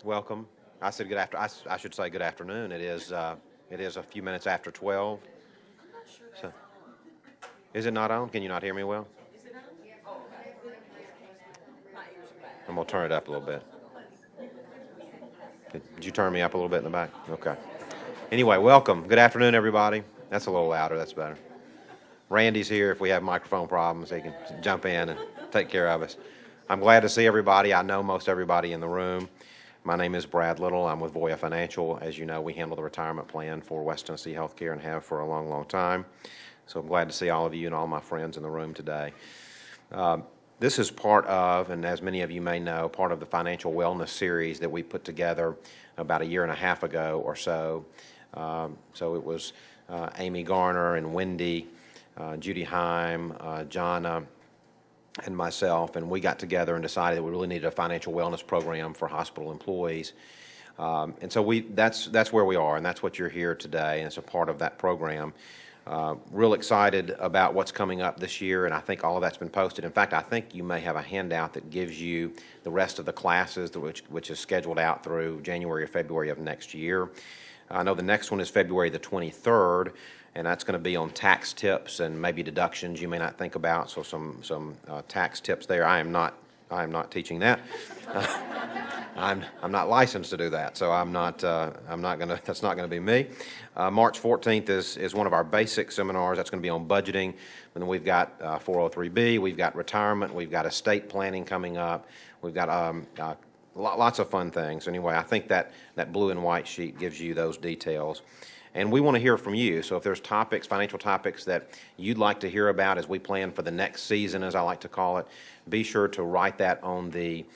welcome. I said good after. I should say good afternoon. It is a few minutes after 12. So, is it not on? Can you not hear me well? I'm gonna turn it up a little bit. Did you turn me up a little bit in the back? Okay. Anyway, welcome. Good afternoon, everybody. That's a little louder. That's better. Randy's here. If we have microphone problems, he can jump in and take care of us. I'm glad to see everybody. I know most everybody in the room. My name is Brad Little. I'm with Voya Financial. As you know, we handle the retirement plan for West Tennessee Healthcare and have for a long, long time. So I'm glad to see all of you and all my friends in the room today. This is part of, and as many of you may know, part of the financial wellness series that we put together about a year and a half ago or so. So it was Amy Garner and Wendy, Judy Heim, Jonna, and myself, and we got together and decided that we really needed a financial wellness program for hospital employees. And so that's where we are, and that's what you're here today, and it's a part of that program. Real excited about what's coming up this year, and I think all of that's been posted. In fact, I think you may have a handout that gives you the rest of the classes, which is scheduled out through January or February of next year. I know the next one is February the 23rd, and that's going to be on tax tips and maybe deductions you may not think about. So some tax tips there. I am not teaching that. I'm not licensed to do that, so I'm not going to. That's not going to be me. March 14th is one of our basic seminars. That's going to be on budgeting. And then we've got 403B. We've got retirement. We've got estate planning coming up. We've got lots of fun things. Anyway, I think that blue and white sheet gives you those details. And we want to hear from you. So if there's topics, financial topics that you'd like to hear about as we plan for the next season, as I like to call it, be sure to write that on the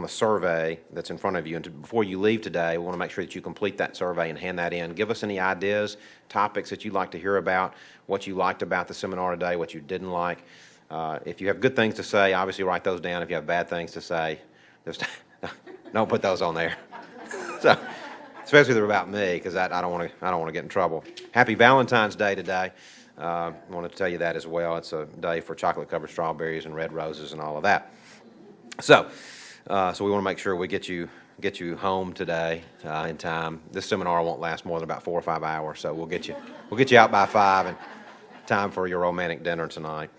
survey that's in front of you. And before you leave today, we want to make sure that you complete that survey and hand that in. Give us any ideas, topics that you'd like to hear about, what you liked about the seminar today, what you didn't like. If you have good things to say, obviously write those down. If you have bad things to say, just don't put those on there. So, especially if they're about me, because I don't want to get in trouble. Happy Valentine's Day today. I want to tell you that as well. It's a day for chocolate-covered strawberries and red roses and all of that. So we want to make sure we get you home today in time. This seminar won't last more than about 4 or 5 hours, so we'll get you out by 5 and time for your romantic dinner tonight.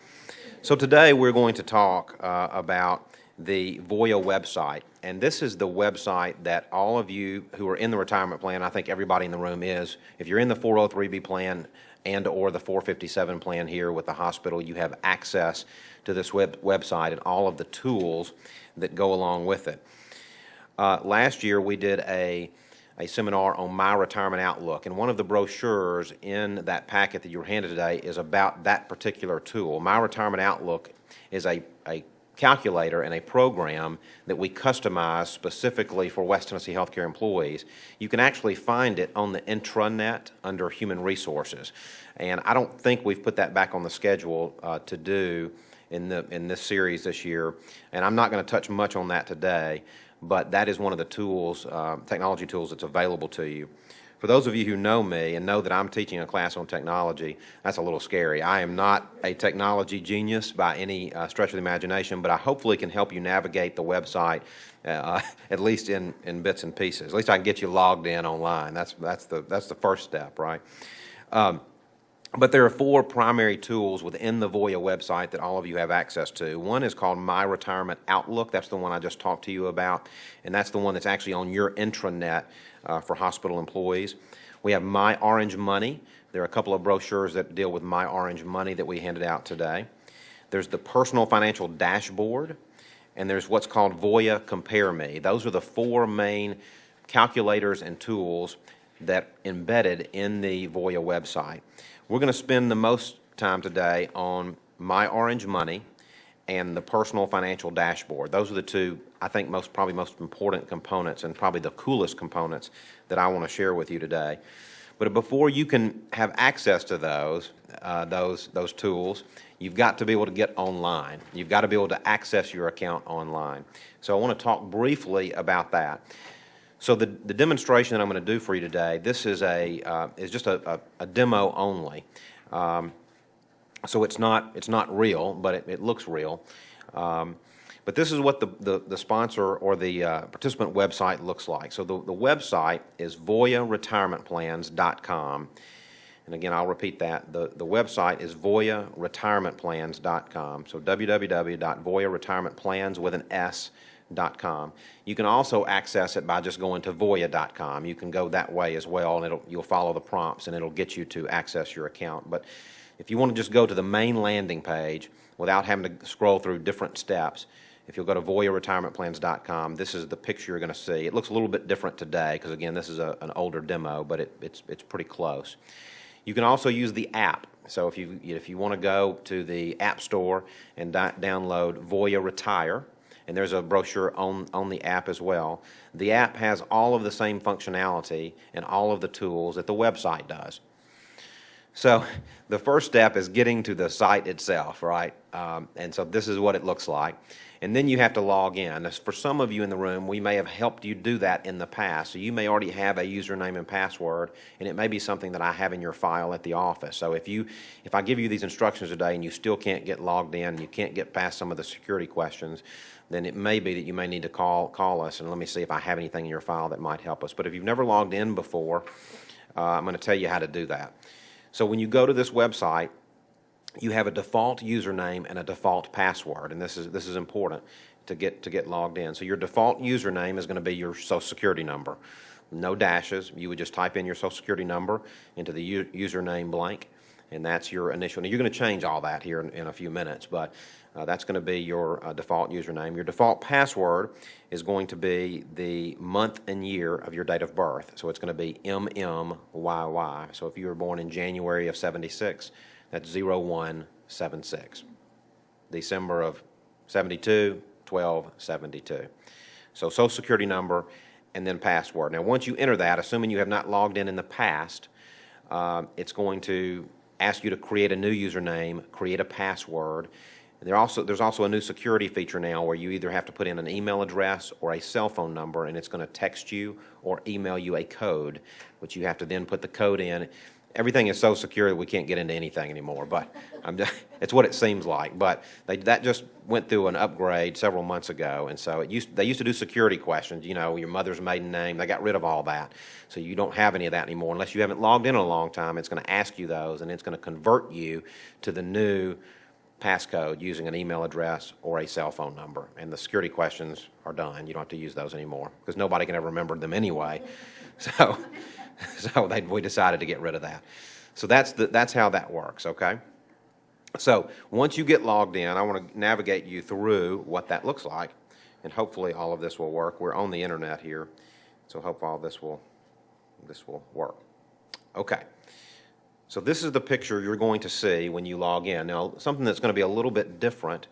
So today we're going to talk about the Voya website, and this is the website that all of you who are in the retirement plan, I think everybody in the room is. If you're in the 403B plan and or the 457 plan here with the hospital, you have access to this website and all of the tools that go along with it. Last year we did a seminar on My Retirement Outlook, and one of the brochures in that packet that you were handed today is about that particular tool. My Retirement Outlook is a calculator and a program that we customize specifically for West Tennessee Healthcare employees. You can actually find it on the intranet under Human Resources, and I don't think we've put that back on the schedule to do in this series this year, and I'm not going to touch much on that today, but that is one of the tools, technology tools that's available to you. For those of you who know me and know that I'm teaching a class on technology, that's a little scary. I am not a technology genius by any stretch of the imagination, but I hopefully can help you navigate the website at least in bits and pieces. At least I can get you logged in online. That's the first step, right? But there are 4 primary tools within the Voya website that all of you have access to. One is called My Retirement Outlook. That's the one I just talked to you about, and that's the one that's actually on your intranet for hospital employees. We have My Orange Money. There are a couple of brochures that deal with My Orange Money that we handed out today. There's the Personal Financial Dashboard, and there's what's called Voya Compare Me. Those are the 4 main calculators and tools that embedded in the Voya website. We're going to spend the most time today on My Orange Money and the Personal Financial Dashboard. Those are the 2, I think, probably most important components and probably the coolest components that I want to share with you today. But before you can have access to those tools, you've got to be able to get online. You've got to be able to access your account online. So I want to talk briefly about that. So the demonstration that I'm going to do for you today, this is just a demo only. So it's not real, but it looks real. But this is what the sponsor or the participant website looks like. So the website is voyaretirementplans.com. And again, I'll repeat that. The website is voyaretirementplans.com. So www.voyaretirementplans.com. You can also access it by just going to voya.com. You can go that way as well, and you'll follow the prompts, and it'll get you to access your account. But if you want to just go to the main landing page without having to scroll through different steps, if you'll go to voyaretirementplans.com, this is the picture you're going to see. It looks a little bit different today because, again, this is an older demo, but it's pretty close. You can also use the app. So if you want to go to the App Store and download Voya Retire, and there's a brochure on the app as well. The app has all of the same functionality and all of the tools that the website does. So the first step is getting to the site itself, right? And so this is what it looks like. And then you have to log in. For some of you in the room, we may have helped you do that in the past. So you may already have a username and password, and it may be something that I have in your file at the office. So if I give you these instructions today and you still can't get logged in, and you can't get past some of the security questions, then it may be that you may need to call us and let me see if I have anything in your file that might help us. But if you've never logged in before, I'm going to tell you how to do that. So when you go to this website, you have a default username and a default password, and this is important to get logged in. So your default username is going to be your Social Security number. No dashes. You would just type in your Social Security number into the username blank, and that's your initial. Now, you're going to change all that here in a few minutes, but that's going to be your default username. Your default password is going to be the month and year of your date of birth. So it's going to be MMYY. So if you were born in January of 76, that's 0176. December of 72, 1272. So Social Security number and then password. Now, once you enter that, assuming you have not logged in the past, it's going to ask you to create a new username, create a password. There's also a new security feature now where you either have to put in an email address or a cell phone number, and it's going to text you or email you a code, which you have to then put the code in. Everything is so secure that we can't get into anything anymore, but it's what it seems like. But that just went through an upgrade several months ago, and so they used to do security questions, your mother's maiden name. They got rid of all that, so you don't have any of that anymore. Unless you haven't logged in a long time, it's going to ask you those, and it's going to convert you to the new passcode using an email address or a cell phone number, and the security questions are done. You don't have to use those anymore because nobody can ever remember them anyway. So we decided to get rid of that. So that's how that works, okay? So once you get logged in, I want to navigate you through what that looks like, and hopefully all of this will work. We're on the internet here, so hopefully all this will work. Okay. So this is the picture you're going to see when you log in. Now, something that's going to be a little bit different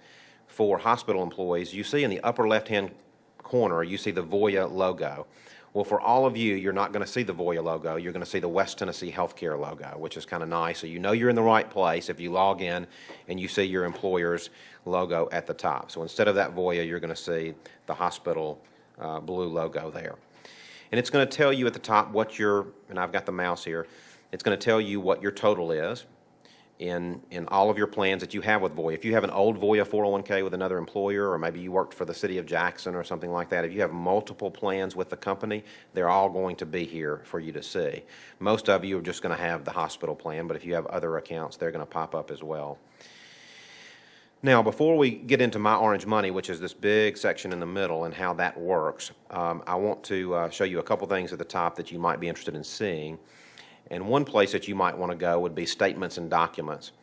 for hospital employees, you see in the upper left-hand corner, you see the Voya logo. Well, for all of you, you're not going to see the Voya logo. You're going to see the West Tennessee Healthcare logo, which is kind of nice. So you know you're in the right place if you log in and you see your employer's logo at the top. So instead of that Voya, you're going to see the hospital blue logo there. And it's going to tell you at the top and I've got the mouse here, it's going to tell you what your total is in all of your plans that you have with Voya. If you have an old Voya 401k with another employer, or maybe you worked for the city of Jackson or something like that, if you have multiple plans with the company, they're all going to be here for you to see. Most of you are just going to have the hospital plan, but if you have other accounts, they're going to pop up as well. Now, before we get into My Orange Money, which is this big section in the middle and how that works, I want to show you a couple things at the top that you might be interested in seeing. And one place that you might want to go would be statements and documents.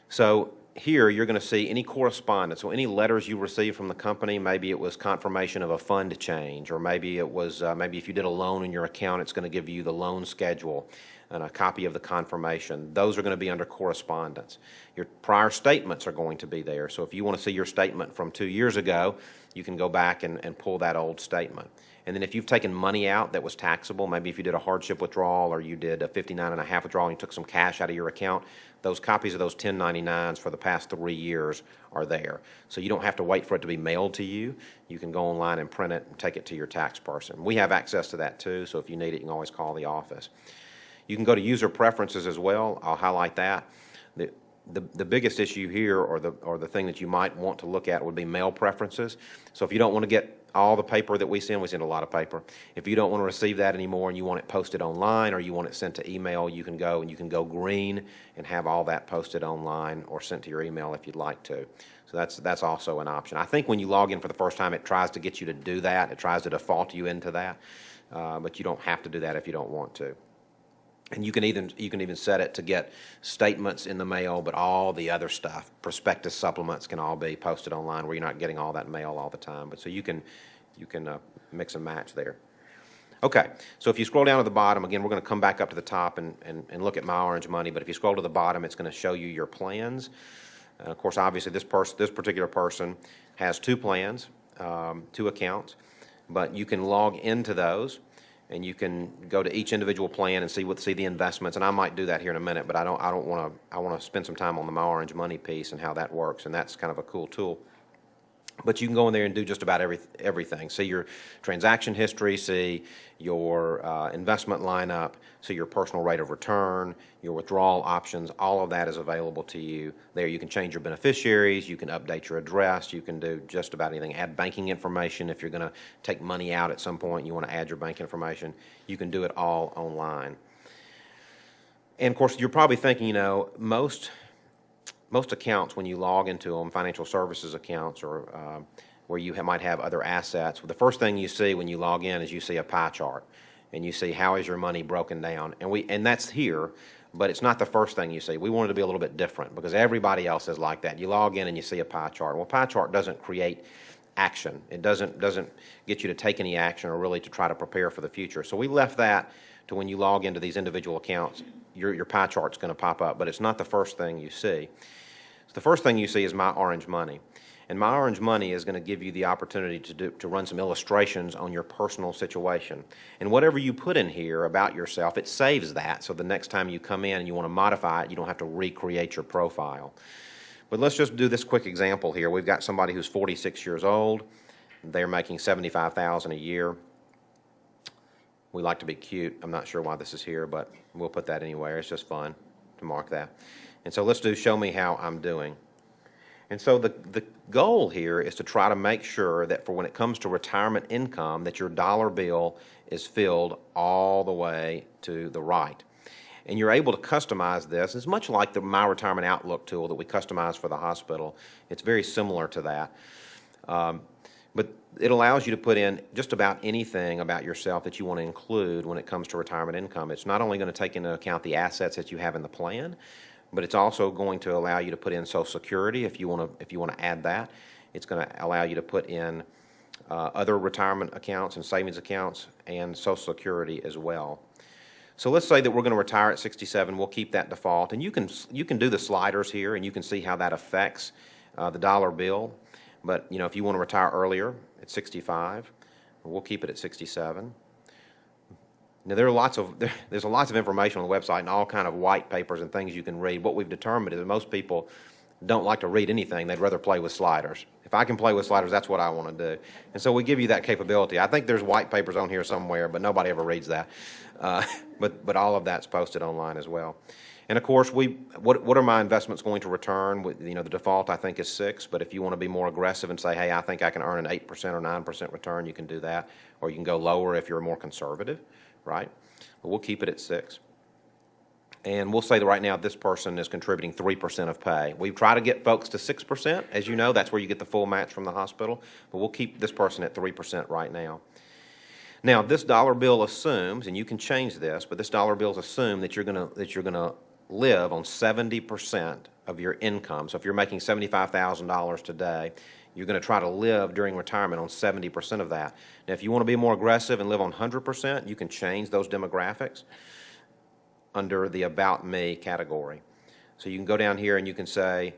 So here you're going to see any correspondence, so any letters you receive from the company. Maybe it was confirmation of a fund change, or maybe it was maybe if you did a loan in your account, it's going to give you the loan schedule and a copy of the confirmation. Those are going to be under correspondence. Your prior statements are going to be there. So if you want to see your statement from 2 years ago, you can go back and pull that old statement. And then if you've taken money out that was taxable, maybe if you did a hardship withdrawal or you did a 59.5 withdrawal and you took some cash out of your account, those copies of those 1099s for the past 3 years are there. So you don't have to wait for it to be mailed to you. You can go online and print it and take it to your tax person. We have access to that too, so if you need it, you can always call the office. You can go to user preferences as well. I'll highlight that. the biggest issue here, or the thing that you might want to look at, would be mail preferences. So if you don't want to get all the paper that we send a lot of paper. If you don't want to receive that anymore and you want it posted online, or you want it sent to email, you can go green and have all that posted online or sent to your email if you'd like to. So that's also an option. I think when you log in for the first time, it tries to get you to do that. It tries to default you into that, but you don't have to do that if you don't want to. And you can even set it to get statements in the mail, but all the other stuff, prospectus supplements, can all be posted online, where you're not getting all that mail all the time. But so you can mix and match there. Okay, so if you scroll down to the bottom, again, we're going to come back up to the top and look at My Orange Money. But if you scroll to the bottom, it's going to show you your plans. Of course, obviously, this particular person has two plans, two accounts, but you can log into those. And you can go to each individual plan and see the investments. And I might do that here in a minute, but I want to spend some time on the My Orange Money piece and how that works. And that's kind of a cool tool. But you can go in there and do just about everything. See your transaction history, see your investment lineup, see your personal rate of return, your withdrawal options. All of that is available to you there. You can change your beneficiaries, you can update your address, you can do just about anything. Add banking information if you're going to take money out at some point and you want to add your bank information. You can do it all online. And of course, you're probably thinking, most accounts, when you log into them, financial services accounts, or where you might have other assets, the first thing you see when you log in is you see a pie chart, and you see how is your money broken down. And that's here, but it's not the first thing you see. We want it to be a little bit different because everybody else is like that. You log in and you see a pie chart. Well, pie chart doesn't create action. It doesn't get you to take any action or really to try to prepare for the future. So we left that to when you log into these individual accounts, your pie chart's going to pop up, but it's not the first thing you see. The first thing you see is My Orange Money. And My Orange Money is going to give you the opportunity to run some illustrations on your personal situation. And whatever you put in here about yourself, it saves that, so the next time you come in and you want to modify it, you don't have to recreate your profile. But let's just do this quick example here. We've got somebody who's 46 years old. They're making $75,000 a year. We like to be cute. I'm not sure why this is here, but we'll put that anywhere. It's just fun to mark that. And so let's do Show Me How I'm Doing. And so the goal here is to try to make sure that for when it comes to retirement income, that your dollar bill is filled all the way to the right. And you're able to customize this. It's much like the My Retirement Outlook tool that we customize for the hospital. It's very similar to that. But it allows you to put in just about anything about yourself that you want to include when it comes to retirement income. It's not only going to take into account the assets that you have in the plan, but it's also going to allow you to put in Social Security if you want to add that. It's going to allow you to put in other retirement accounts and savings accounts and Social Security as well. So let's say that we're going to retire at 67. We'll keep that default, and you can do the sliders here, and you can see how that affects the dollar bill. But if you want to retire earlier at 65, we'll keep it at 67. Now, there's lots of information on the website and all kind of white papers and things you can read. What we've determined is that most people don't like to read anything. They'd rather play with sliders. If I can play with sliders, that's what I want to do. And so we give you that capability. I think there's white papers on here somewhere, but nobody ever reads that. But all of that's posted online as well. And of course, what are my investments going to return? The default I think is 6, but if you want to be more aggressive and say, hey, I think I can earn an 8% or 9% return, you can do that. Or you can go lower if you're more conservative, right? But we'll keep it at 6. And we'll say that right now this person is contributing 3% of pay. We try to get folks to 6%. As you know, that's where you get the full match from the hospital. But we'll keep this person at 3% right now. Now, this dollar bill assumes, and you can change this, but this dollar bill assumes that you're going to live on 70% of your income. So if you're making $75,000 today, you're going to try to live during retirement on 70% of that. Now, if you want to be more aggressive and live on 100%, you can change those demographics under the About Me category. So you can go down here and you can say,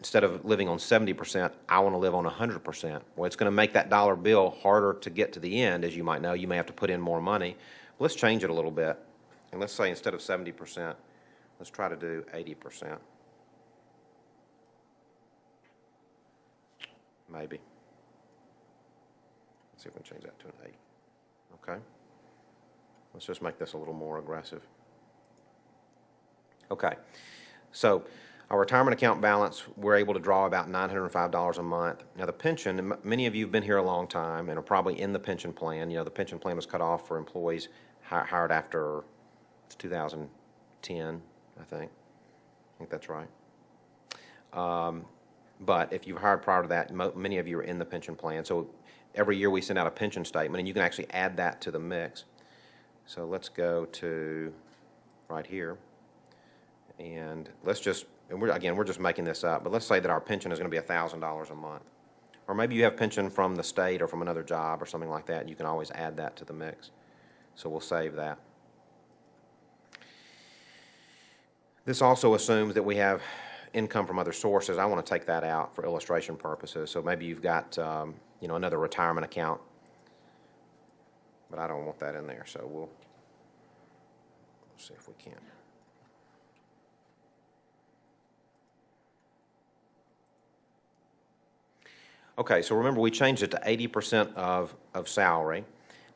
instead of living on 70%, I want to live on 100%. Well, it's going to make that dollar bill harder to get to the end, as you might know. You may have to put in more money. Let's change it a little bit. And let's say instead of 70%, let's try to do 80%. Maybe. Let's see if we can change that to an 8. Okay. Let's just make this a little more aggressive. Okay. So Our retirement account balance, we're able to draw about $905 a month. Now the pension, many of you have been here a long time and are probably in the pension plan. You know, the pension plan was cut off for employees hired after 2010, I think. I think that's right. But if you've hired prior to that, many of you are in the pension plan. So every year we send out a pension statement, and you can actually add that to the mix. So let's go to right here, and let's just, and we're just making this up, but let's say that our pension is going to be $1,000 a month. Or maybe you have pension from the state or from another job or something like that, and you can always add that to the mix. So we'll save that. This also assumes that we have income from other sources. I want to take that out for illustration purposes. So maybe you've got you know, another retirement account, but I don't want that in there. So we'll see if we can. Okay, so remember we changed it to 80% of salary.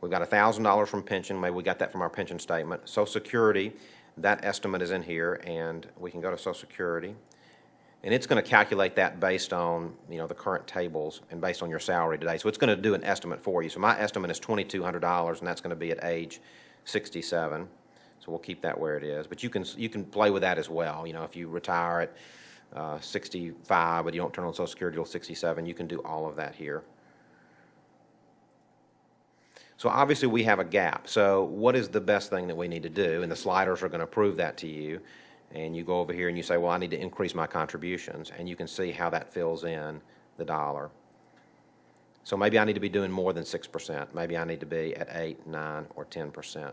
We've got $1,000 from pension. Maybe we got that from our pension statement. Social Security, that estimate is in here, and we can go to Social Security. And it's going to calculate that based on, you know, the current tables and based on your salary today. So it's going to do an estimate for you. So my estimate is $2,200, and that's going to be at age 67. So we'll keep that where it is. But you can play with that as well. You know, if you retire at 65, but you don't turn on Social Security till 67, you can do all of that here. So obviously we have a gap. So what is the best thing that we need to do? And the sliders are going to prove that to you. And you go over here and you say, well, I need to increase my contributions. And you can see how that fills in the dollar. So maybe I need to be doing more than 6%. Maybe I need to be at 8, 9, or 10%.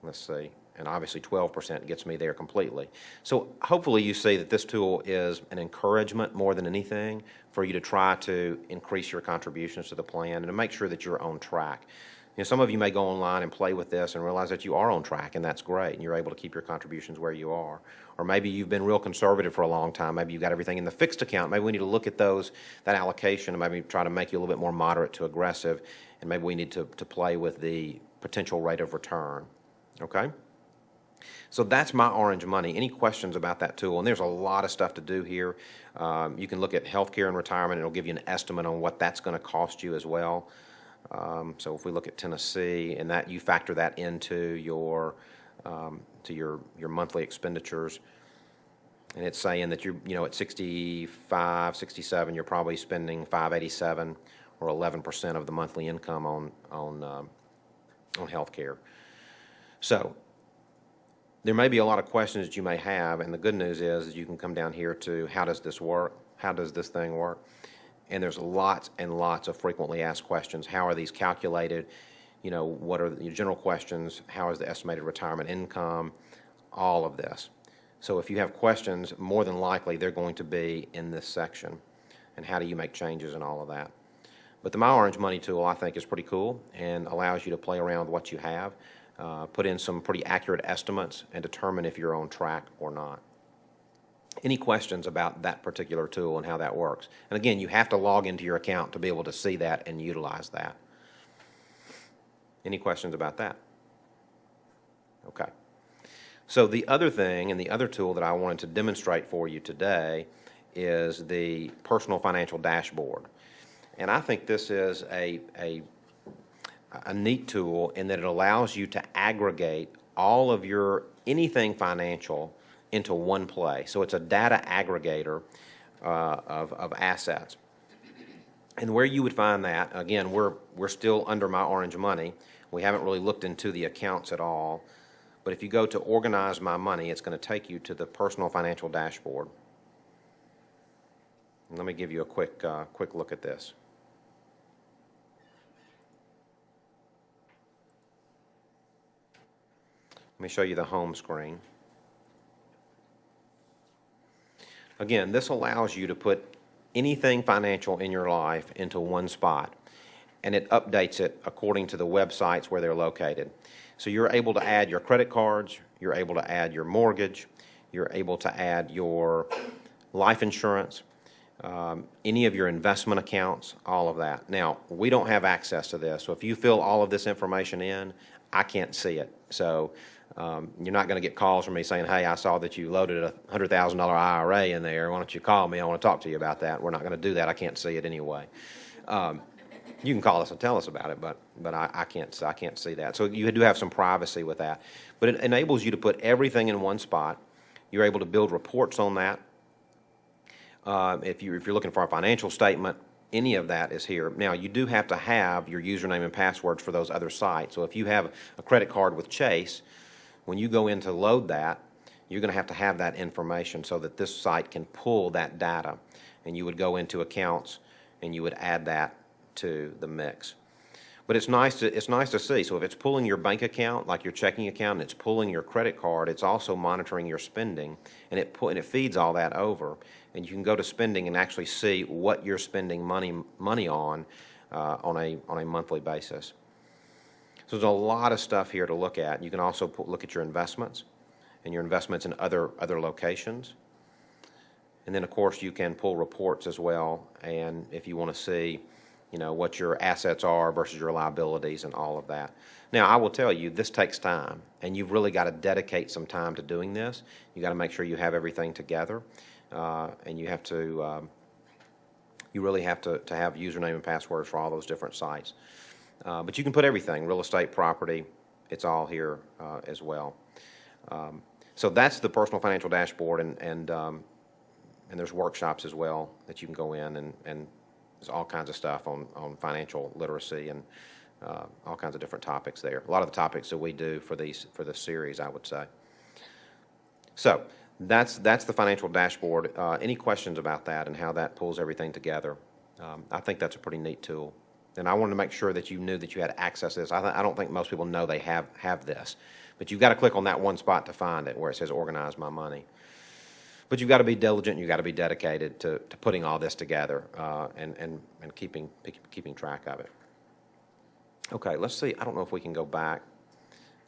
Let's see. And obviously 12% gets me there completely. So hopefully you see that this tool is an encouragement more than anything for you to try to increase your contributions to the plan and to make sure that you're on track. You know, some of you may go online and play with this and realize that you are on track, and that's great, and you're able to keep your contributions where you are. Or maybe you've been real conservative for a long time. Maybe you've got everything in the fixed account. Maybe we need to look at that allocation, and maybe try to make you a little bit more moderate to aggressive, and maybe we need to play with the potential rate of return. Okay? So that's my orange money. Any questions about that tool? And there's a lot of stuff to do here. You can look at healthcare and retirement. It'll give you an estimate on what that's going to cost you as well. So if we look at Tennessee, and that you factor that into your monthly expenditures, and it's saying that you're, you know, at 65, 67, you're probably spending $587 or 11% of the monthly income on healthcare. So there may be a lot of questions that you may have, and the good news is that you can come down here to how does this work? How does this thing work? And there's lots and lots of frequently asked questions. How are these calculated? You know, what are the general questions? How is the estimated retirement income? All of this. So if you have questions, more than likely they're going to be in this section. And how do you make changes and all of that? But the My Orange Money tool, I think, is pretty cool and allows you to play around with what you have, put in some pretty accurate estimates, and determine if you're on track or not. Any questions about that particular tool and how that works? And again, you have to log into your account to be able to see that and utilize that. Any questions about that? Okay. So the other thing and the other tool that I wanted to demonstrate for you today is the personal financial dashboard. And I think this is a neat tool in that it allows you to aggregate all of your anything financial into one place. So it's a data aggregator of assets. And where you would find that, again, we're still under My Orange Money. We haven't really looked into the accounts at all. But if you go to Organize My Money, it's going to take you to the Personal Financial Dashboard. And let me give you a quick look at this. Let me show you the home screen. Again, this allows you to put anything financial in your life into one spot, and it updates it according to the websites where they're located. So you're able to add your credit cards, you're able to add your mortgage, you're able to add your life insurance, any of your investment accounts, all of that. Now, we don't have access to this, so if you fill all of this information in, I can't see it. So you're not going to get calls from me saying, hey, I saw that you loaded a $100,000 IRA in there. Why don't you call me? I want to talk to you about that. We're not going to do that. I can't see it anyway. You can call us and tell us about it, but I can't see that. So you do have some privacy with that. But it enables you to put everything in one spot. You're able to build reports on that. If you're looking for a financial statement, any of that is here. Now, you do have to have your username and passwords for those other sites. So if you have a credit card with Chase, when you go in to load that, you're going to have that information so that this site can pull that data. And you would go into accounts and you would add that to the mix. But it's nice to see. So if it's pulling your bank account, like your checking account, and it's pulling your credit card, it's also monitoring your spending, and it feeds all that over. And you can go to spending and actually see what you're spending money on a monthly basis. So there's a lot of stuff here to look at. You can also look at your investments and your investments in other locations. And then, of course, you can pull reports as well. And if you want to see, what your assets are versus your liabilities and all of that. Now, I will tell you, this takes time, and you've really got to dedicate some time to doing this. You got to make sure you have everything together, and you really have to have username and passwords for all those different sites. But you can put everything, real estate, property, it's all here as well. So that's the personal financial dashboard, and there's workshops as well that you can go in, and there's all kinds of stuff on financial literacy and all kinds of different topics there. A lot of the topics that we do for this series, I would say. So that's the financial dashboard. Any questions about that and how that pulls everything together? I think that's a pretty neat tool. And I wanted to make sure that you knew that you had access to this. I don't think most people know they have this. But you've got to click on that one spot to find it where it says Organize My Money. But you've got to be diligent, you've got to be dedicated to putting all this together and keeping track of it. Okay, let's see. I don't know if we can go back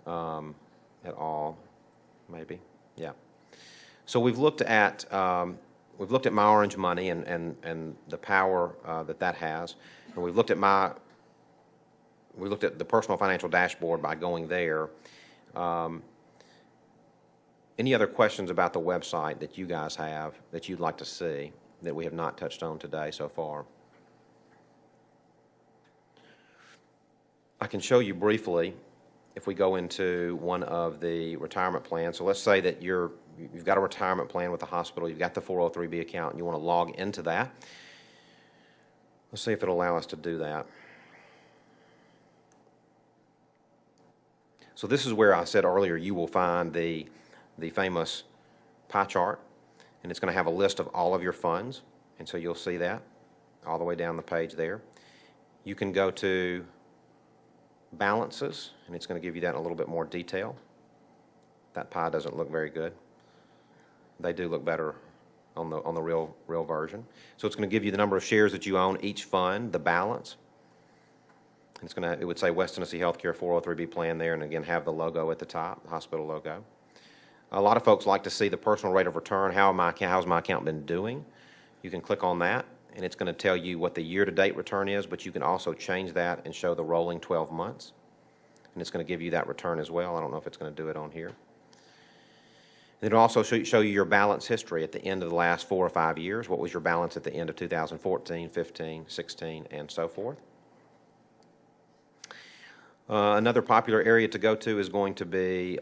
at all. Maybe, yeah. So we've looked at My Orange Money and the power that has, and we've looked at the personal financial dashboard by going there. Any other questions about the website that you guys have that you'd like to see that we have not touched on today so far? I can show you briefly if we go into one of the retirement plans. So let's say that you've got a retirement plan with the hospital, you've got the 403B account, and you want to log into that. Let's see if it'll allow us to do that. So this is where I said earlier you will find the famous pie chart, and it's going to have a list of all of your funds, and so you'll see that all the way down the page there. You can go to balances, and it's going to give you that in a little bit more detail. That pie doesn't look very good. They do look better on the real version. So it's going to give you the number of shares that you own, each fund, the balance. It would say West Tennessee Healthcare 403B plan there, and again have the logo at the top, the hospital logo. A lot of folks like to see the personal rate of return. How's my account been doing? You can click on that, and it's going to tell you what the year-to-date return is, but you can also change that and show the rolling 12 months. And it's going to give you that return as well. I don't know if it's going to do it on here. And it'll also show you your balance history at the end of the last 4 or 5 years. What was your balance at the end of 2014, 15, 16, and so forth. Another popular area to go to is going to be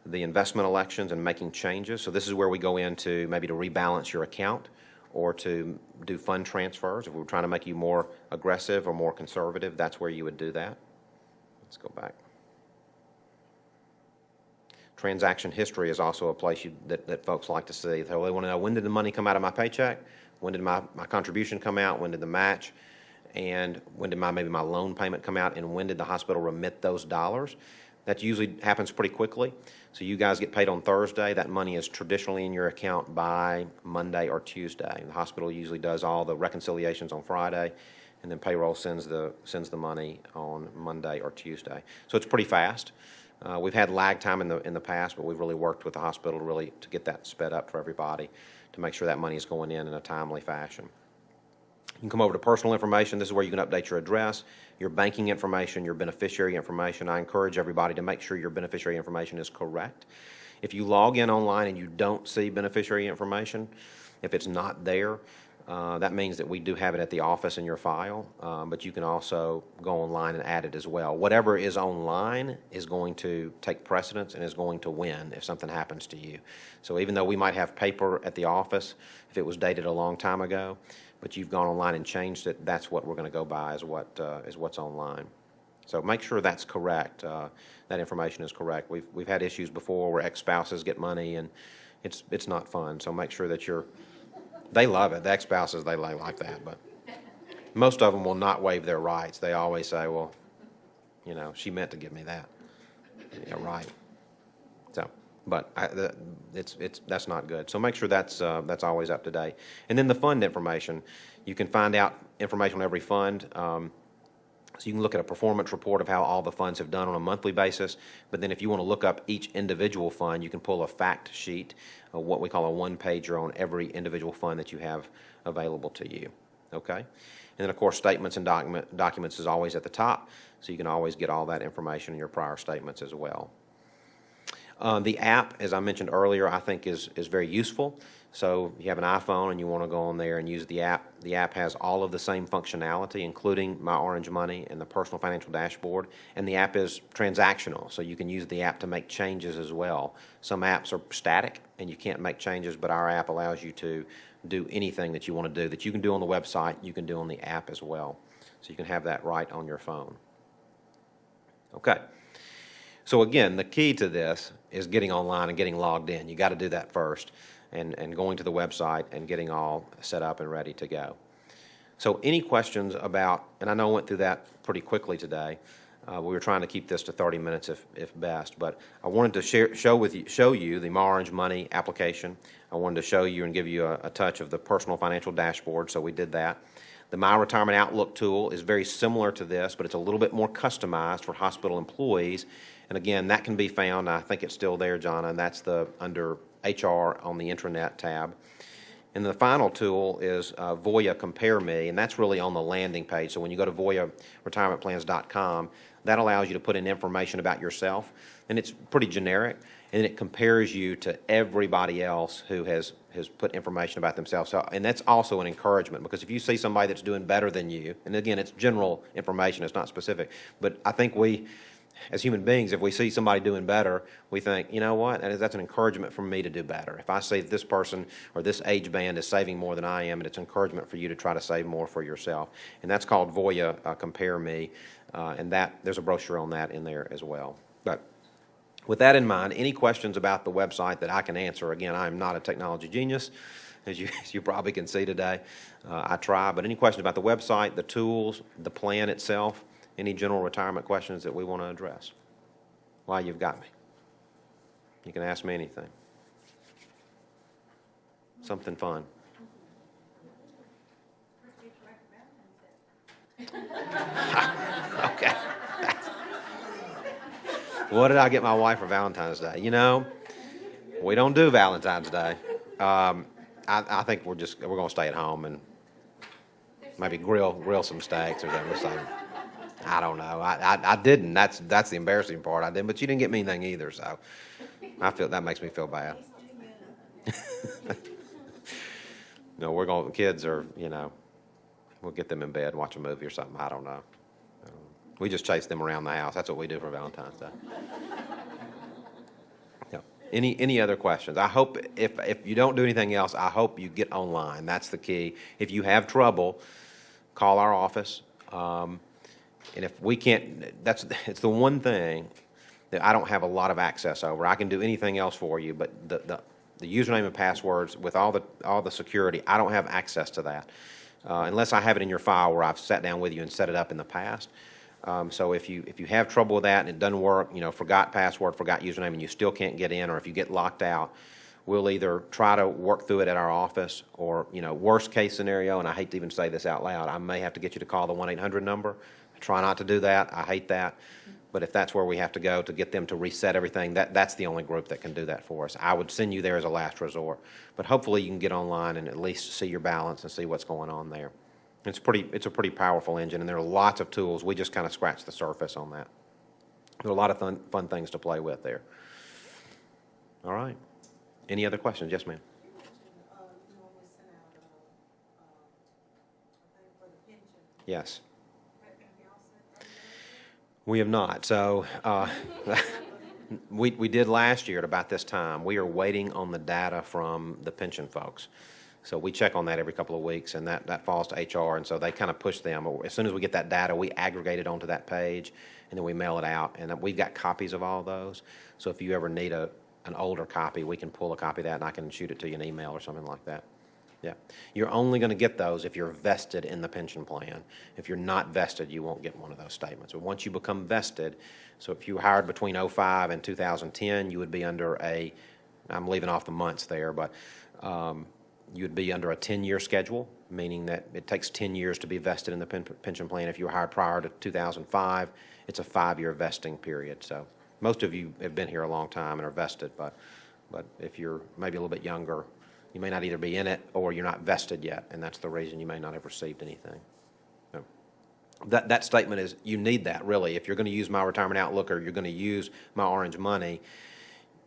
the investment elections and making changes. So this is where we go into maybe to rebalance your account or to do fund transfers. If we're trying to make you more aggressive or more conservative, that's where you would do that. Let's go back. Transaction history is also a place that folks like to see. They want to know, when did the money come out of my paycheck? When did my contribution come out? When did the match? And when did maybe my loan payment come out? And when did the hospital remit those dollars? That usually happens pretty quickly. So you guys get paid on Thursday. That money is traditionally in your account by Monday or Tuesday. The hospital usually does all the reconciliations on Friday, and then payroll sends the money on Monday or Tuesday. So it's pretty fast. We've had lag time in the past, but we've really worked with the hospital to get that sped up for everybody to make sure that money is going in a timely fashion. You can come over to personal information. This is where you can update your address, your banking information, your beneficiary information. I encourage everybody to make sure your beneficiary information is correct. If you log in online and you don't see beneficiary information, if it's not there, that means that we do have it at the office in your file, but you can also go online and add it as well. Whatever is online is going to take precedence and is going to win if something happens to you. So even though we might have paper at the office, if it was dated a long time ago, but you've gone online and changed it, that's what we're going to go by is what's online. So make sure that's correct. That information is correct. We've had issues before where ex-spouses get money, and it's not fun. So make sure that they love it. The ex-spouses, they like that, but most of them will not waive their rights. They always say, well, you know, she meant to give me that. Yeah, right. So, but that's not good. So make sure that's always up to date. And then the fund information, you can find out information on every fund. So you can look at a performance report of how all the funds have done on a monthly basis, but then if you want to look up each individual fund, you can pull a fact sheet, what we call a one-pager on every individual fund that you have available to you, okay? And then, of course, statements and documents is always at the top, so you can always get all that information in your prior statements as well. The app, as I mentioned earlier, I think is very useful. So you have an iPhone and you want to go on there and use the app. The app has all of the same functionality, including My Orange Money and the Personal Financial Dashboard. And the app is transactional, so you can use the app to make changes as well. Some apps are static and you can't make changes, but our app allows you to do anything that you want to do that you can do on the website, you can do on the app as well. So you can have that right on your phone. Okay. So again, the key to this is getting online and getting logged in. You got to do that first, and going to the website and getting all set up and ready to go. So any questions about, and I know I went through that pretty quickly today. We were trying to keep this to 30 minutes if best, but I wanted to show you the My Orange Money application. I wanted to show you and give you a touch of the Personal Financial Dashboard, so we did that. The My Retirement Outlook tool is very similar to this, but it's a little bit more customized for hospital employees. And again, that can be found, I think it's still there, Jonna, and that's under HR on the Intranet tab. And the final tool is Voya Compare Me, and that's really on the landing page. So when you go to VoyaRetirementPlans.com, that allows you to put in information about yourself, and it's pretty generic, and it compares you to everybody else who has put information about themselves. So, and that's also an encouragement, because if you see somebody that's doing better than you, and again, it's general information, it's not specific, but I think we, as human beings, if we see somebody doing better, we think, you know what, that's an encouragement for me to do better. If I see this person or this age band is saving more than I am, and it's encouragement for you to try to save more for yourself. And that's called Voya Compare Me, and there's a brochure on that in there as well. But with that in mind, any questions about the website that I can answer? Again, I'm not a technology genius, as you probably can see today. I try, but any questions about the website, the tools, the plan itself, any general retirement questions that we want to address? While you've got me, you can ask me anything. Something fun. Okay. What did I get my wife for Valentine's Day? You know, we don't do Valentine's Day. I think we're going to stay at home and maybe grill some steaks or something. I don't know. I didn't. That's the embarrassing part. I didn't, but you didn't get me anything either, so I feel that makes me feel bad. No, the kids are, we'll get them in bed, watch a movie or something. I don't know. We just chase them around the house. That's what we do for Valentine's Day. Yeah. Any other questions? I hope if you don't do anything else, I hope you get online. That's the key. If you have trouble, call our office. And if we can't, it's the one thing that I don't have a lot of access over. I can do anything else for you, but the username and passwords with all the security, I don't have access to that unless I have it in your file where I've sat down with you and set it up in the past. So if you have trouble with that and it doesn't work, forgot password, forgot username, and you still can't get in, or if you get locked out, we'll either try to work through it at our office, or worst case scenario, and I hate to even say this out loud, I may have to get you to call the 1-800 number. Try not to do that. I hate that. But if that's where we have to go to get them to reset everything, that's the only group that can do that for us. I would send you there as a last resort. But hopefully you can get online and at least see your balance and see what's going on there. It's a pretty powerful engine, and there are lots of tools. We just kind of scratched the surface on that. There are a lot of fun things to play with there. All right. Any other questions? Yes, ma'am. You normally send out a thing for the pension. Yes. Have y'all sent that? We have not. So we did last year at about this time. We are waiting on the data from the pension folks. So we check on that every couple of weeks, and that falls to HR, and so they kind of push them. As soon as we get that data, we aggregate it onto that page, and then we mail it out. And we've got copies of all those. So if you ever need an older copy, we can pull a copy of that, and I can shoot it to you in email or something like that. Yeah. You're only going to get those if you're vested in the pension plan. If you're not vested, you won't get one of those statements. But once you become vested, so if you were hired between 2005 and 2010, you would be under I'm leaving off the months there, but you would be under a 10-year schedule, meaning that it takes 10 years to be vested in the pension plan. If you were hired prior to 2005, it's a 5-year vesting period. So most of you have been here a long time and are vested, but if you're maybe a little bit younger, you may not either be in it or you're not vested yet, and that's the reason you may not have received anything. So that statement is, you need that, really. If you're going to use My Retirement Outlook or you're going to use My Orange Money,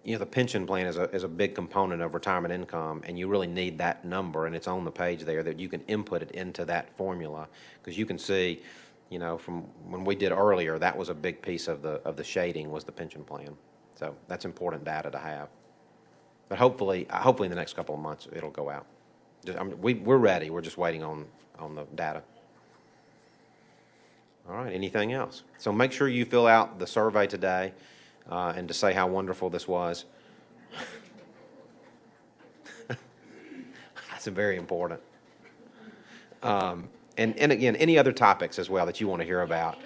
the pension plan is a big component of retirement income, and you really need that number, and it's on the page there that you can input it into that formula, because you can see, from when we did earlier, that was a big piece of the shading was the pension plan. So that's important data to have. But hopefully in the next couple of months it'll go out. We're ready. We're just waiting on the data. All right. Anything else? So make sure you fill out the survey today. And to say how wonderful this was. That's very important. And again, any other topics as well that you want to hear about.